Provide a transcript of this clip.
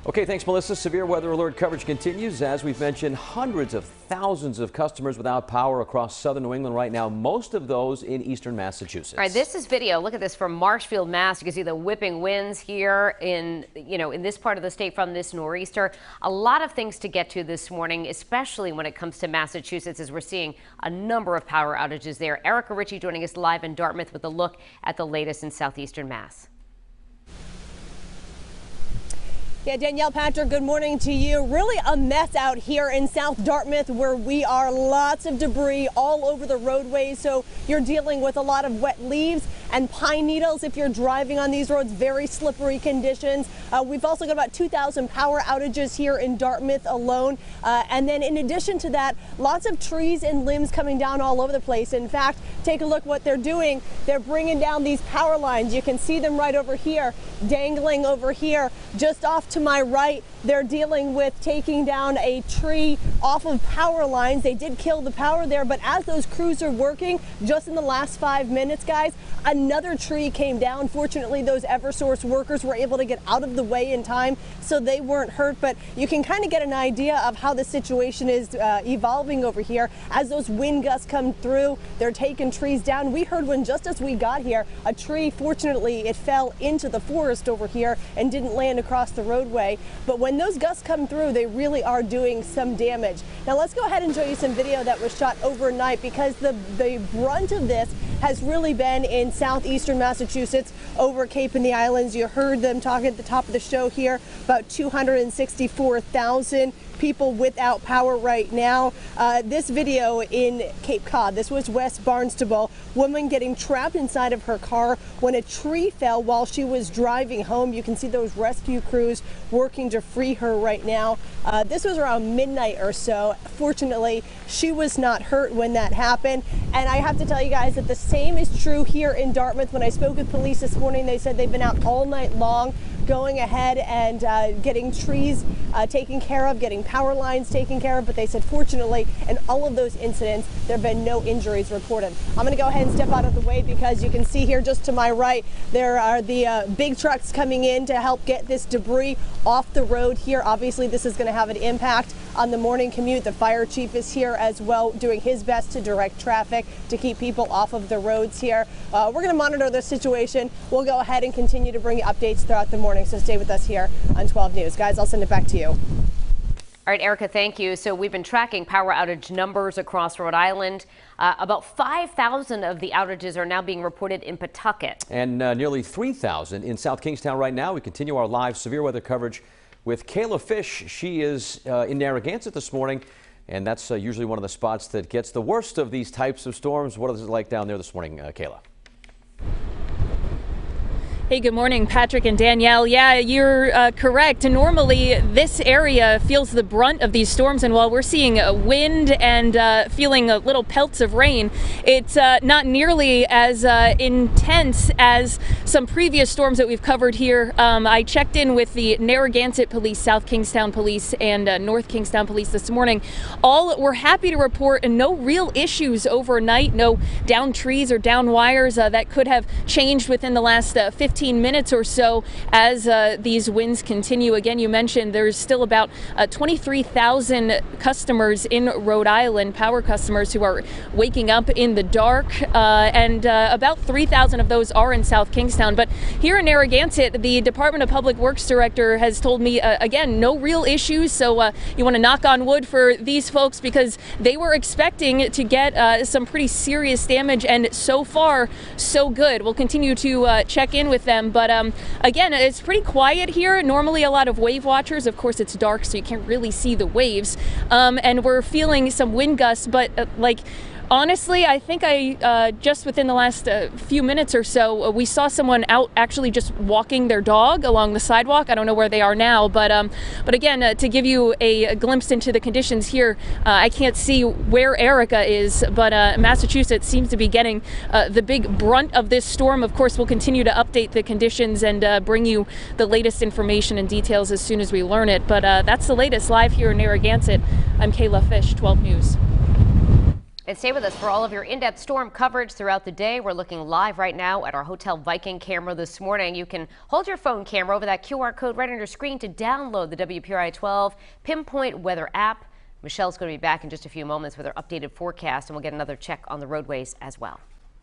Okay, thanks, Melissa. Severe weather alert coverage continues. As we've mentioned, hundreds of thousands of customers without power across southern New England right now, most of those in eastern Massachusetts. All right, this is video. Look at this from Marshfield, Mass. You can see the whipping winds here in this part of the state from this nor'easter. A lot of things to get to this morning, especially when it comes to Massachusetts, as we're seeing a number of power outages there. Erica Ritchie joining us live in Dartmouth with a look at the latest in southeastern Mass. Yeah, Danielle, Patrick, good morning to you. Really a mess out here in South Dartmouth where we are. Lots of debris all over the roadways. So you're dealing with a lot of wet leaves and pine needles if you're driving on these roads. Very slippery conditions. We've also got about 2,000 power outages here in Dartmouth alone. And then in addition to that, lots of trees and limbs coming down all over the place. In fact, take a look what they're doing. They're bringing down these power lines. You can see them right over here, dangling over here, just off to my right. They're dealing with taking down a tree off of power lines. They did kill the power there, but as those crews are working, just in the last 5 minutes, guys, another tree came down. Fortunately, those Eversource workers were able to get out of the way in time, so they weren't hurt. But you can kind of get an idea of how the situation is evolving over here. As those wind gusts come through, they're taking trees down. We heard one just as we got here. A tree, fortunately, it fell into the forest over here and didn't land across the roadway. But when those gusts come through, they really are doing some damage. Now let's go ahead and show you some video that was shot overnight, because the brunt of this has really been in southeastern Massachusetts, over Cape and the Islands. You heard them talking at the top of the show here about 264,000 people without power right now. This video in Cape Cod, this was West Barnstable, woman getting trapped inside of her car when a tree fell while she was driving home. You can see those rescue crews working to free her right now. This was around midnight or so. Fortunately, she was not hurt when that happened. And I have to tell you guys that the same is true here in Dartmouth. When I spoke with police this morning, they said they've been out all night long, going ahead and getting trees taken care of, getting power lines taken care of. But they said, fortunately, in all of those incidents, there have been no injuries reported. I'm going to go ahead and step out of the way, because you can see here just to my right, there are the big trucks coming in to help get this debris off the road here. Obviously, this is going to have an impact on the morning commute. The fire chief is here as well, doing his best to direct traffic to keep people off of the roads here. We're going to monitor the situation. We'll go ahead and continue to bring you updates throughout the morning. So stay with us here on 12 News. Guys, I'll send it back to you. All right, Erica, thank you. So we've been tracking power outage numbers across Rhode Island. About 5,000 of the outages are now being reported in Pawtucket. And nearly 3,000 in South Kingstown right now. We continue our live severe weather coverage with Kayla Fish. She is in Narragansett this morning, and that's usually one of the spots that gets the worst of these types of storms. What is it like down there this morning, Kayla? Hey, good morning, Patrick and Danielle. Yeah, you're correct. Normally, this area feels the brunt of these storms, and while we're seeing wind and feeling little pelts of rain, it's not nearly as intense as some previous storms that we've covered here. I checked in with the Narragansett Police, South Kingstown Police, and North Kingstown Police this morning. All were happy to report no real issues overnight, no down trees or down wires that could have changed within the last 15 minutes or so as these winds continue. Again, you mentioned there's still about 23,000 customers in Rhode Island, power customers, who are waking up in the dark, and about 3,000 of those are in South Kingstown. But here in Narragansett, the Department of Public Works director has told me, again, no real issues. So you want to knock on wood for these folks, because they were expecting to get some pretty serious damage, and so far, so good. We'll continue to check in with them. But again, it's pretty quiet here. Normally a lot of wave watchers. Of course, it's dark, so you can't really see the waves. And we're feeling some wind gusts, but honestly, I think just within the last few minutes or so, we saw someone out actually just walking their dog along the sidewalk. I don't know where they are now, but again, to give you a glimpse into the conditions here, I can't see where Erica is, but Massachusetts seems to be getting the big brunt of this storm. Of course, we'll continue to update the conditions and bring you the latest information and details as soon as we learn it. But that's the latest live here in Narragansett. I'm Kayla Fish, 12 News. And stay with us for all of your in-depth storm coverage throughout the day. We're looking live right now at our Hotel Viking camera this morning. You can hold your phone camera over that QR code right on your screen to download the WPRI 12 Pinpoint Weather app. Michelle's going to be back in just a few moments with her updated forecast, and we'll get another check on the roadways as well.